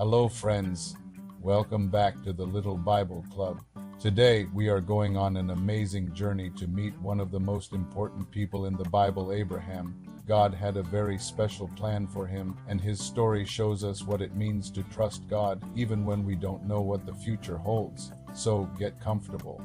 Hello, friends. Welcome back to the Little Bible Club. Today, we are going on an amazing journey to meet one of the most important people in the Bible, Abraham. God had a very special plan for him, and his story shows us what it means to trust God even when we don't know what the future holds. So, get comfortable.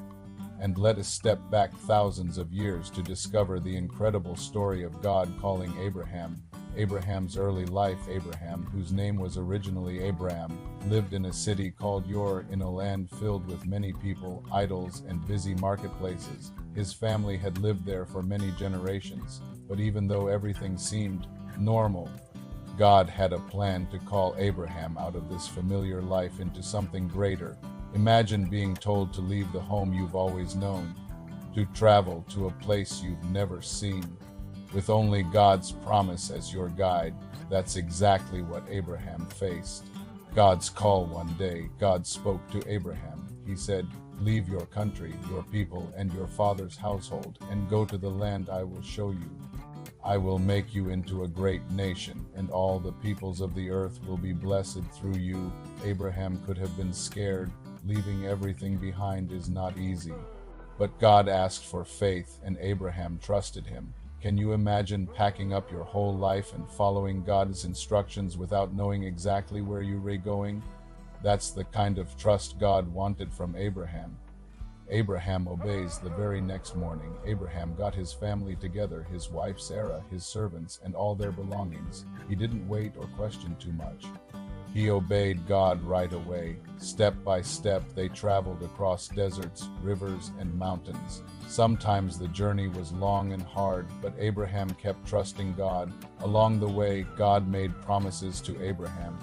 And let us step back thousands of years to discover the incredible story of God calling Abraham. Abraham's early life. Abraham, whose name was originally Abraham, lived in a city called Ur in a land filled with many people, idols, and busy marketplaces. His family had lived there for many generations, but even though everything seemed normal, God had a plan to call Abraham out of this familiar life into something greater. Imagine being told to leave the home you've always known, to travel to a place you've never seen, with only God's promise as your guide. That's exactly what Abraham faced. God's call one day. God spoke to Abraham. He said, "Leave your country, your people, and your father's household, and go to the land I will show you. I will make you into a great nation, and all the peoples of the earth will be blessed through you." Abraham could have been scared. Leaving everything behind is not easy. But God asked for faith, and Abraham trusted him. Can you imagine packing up your whole life and following God's instructions without knowing exactly where you're going? That's the kind of trust God wanted from Abraham. Abraham obeys. The very next morning, Abraham got his family together, his wife Sarah, his servants, and all their belongings. He didn't wait or question too much. He obeyed God right away. Step by step, they traveled across deserts, rivers, and mountains. Sometimes the journey was long and hard, but Abraham kept trusting God. Along the way, God made promises to Abraham.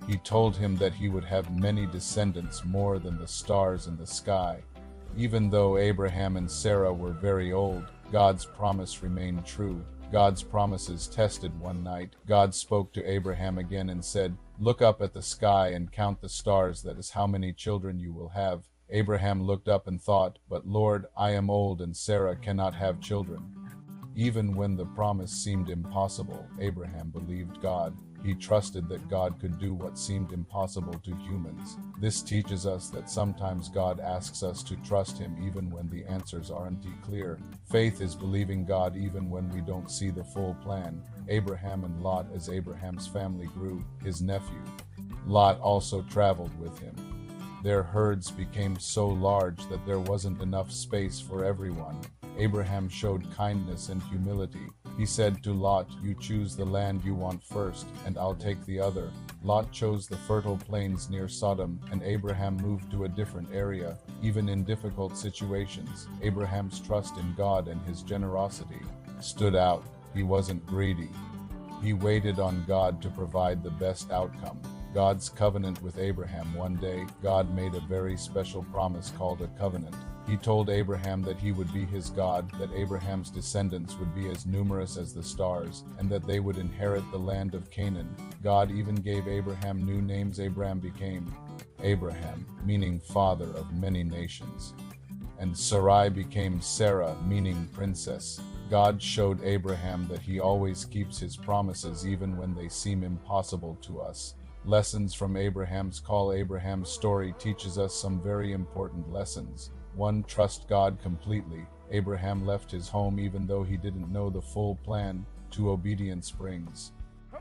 He told him that he would have many descendants, more than the stars in the sky. Even though Abraham and Sarah were very old, God's promise remained true. God's promises tested one night. God spoke to Abraham again and said, "Look up at the sky and count the stars. That is how many children you will have." Abraham looked up and thought, "But Lord, I am old and Sarah cannot have children." Even when the promise seemed impossible, Abraham believed God. He trusted that God could do what seemed impossible to humans. This teaches us that sometimes God asks us to trust Him even when the answers aren't clear. Faith is believing God even when we don't see the full plan. Abraham and Lot. As Abraham's family grew, his nephew, Lot, also traveled with him. Their herds became so large that there wasn't enough space for everyone. Abraham showed kindness and humility. He said to Lot, "You choose the land you want first, and I'll take the other." Lot chose the fertile plains near Sodom, and Abraham moved to a different area. Even in difficult situations, Abraham's trust in God and his generosity stood out. He wasn't greedy. He waited on God to provide the best outcome. God's covenant with Abraham. One day, God made a very special promise called a covenant. He told Abraham that he would be his God, that Abraham's descendants would be as numerous as the stars, and that they would inherit the land of Canaan. God even gave Abraham new names. Abraham became Abraham, meaning father of many nations, and Sarai became Sarah, meaning princess. God showed Abraham that he always keeps his promises even when they seem impossible to us. Lessons from Abraham's call. Abraham's story teaches us some very important lessons. 1. Trust God completely. Abraham left his home even though he didn't know the full plan. 2. Obedience brings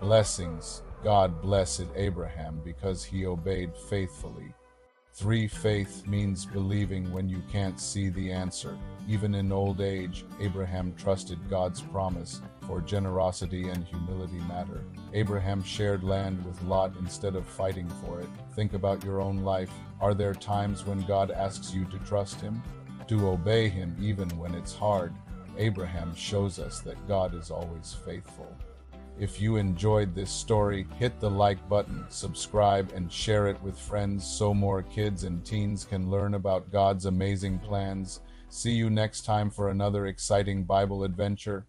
blessings. God blessed Abraham because he obeyed faithfully. 3. Faith means believing when you can't see the answer. Even in old age, Abraham trusted God's promise, for generosity and humility matter. Abraham shared land with Lot instead of fighting for it. Think about your own life. Are there times when God asks you to trust Him, to obey Him even when it's hard? Abraham shows us that God is always faithful. If you enjoyed this story, hit the like button, subscribe, and share it with friends so more kids and teens can learn about God's amazing plans. See you next time for another exciting Bible adventure.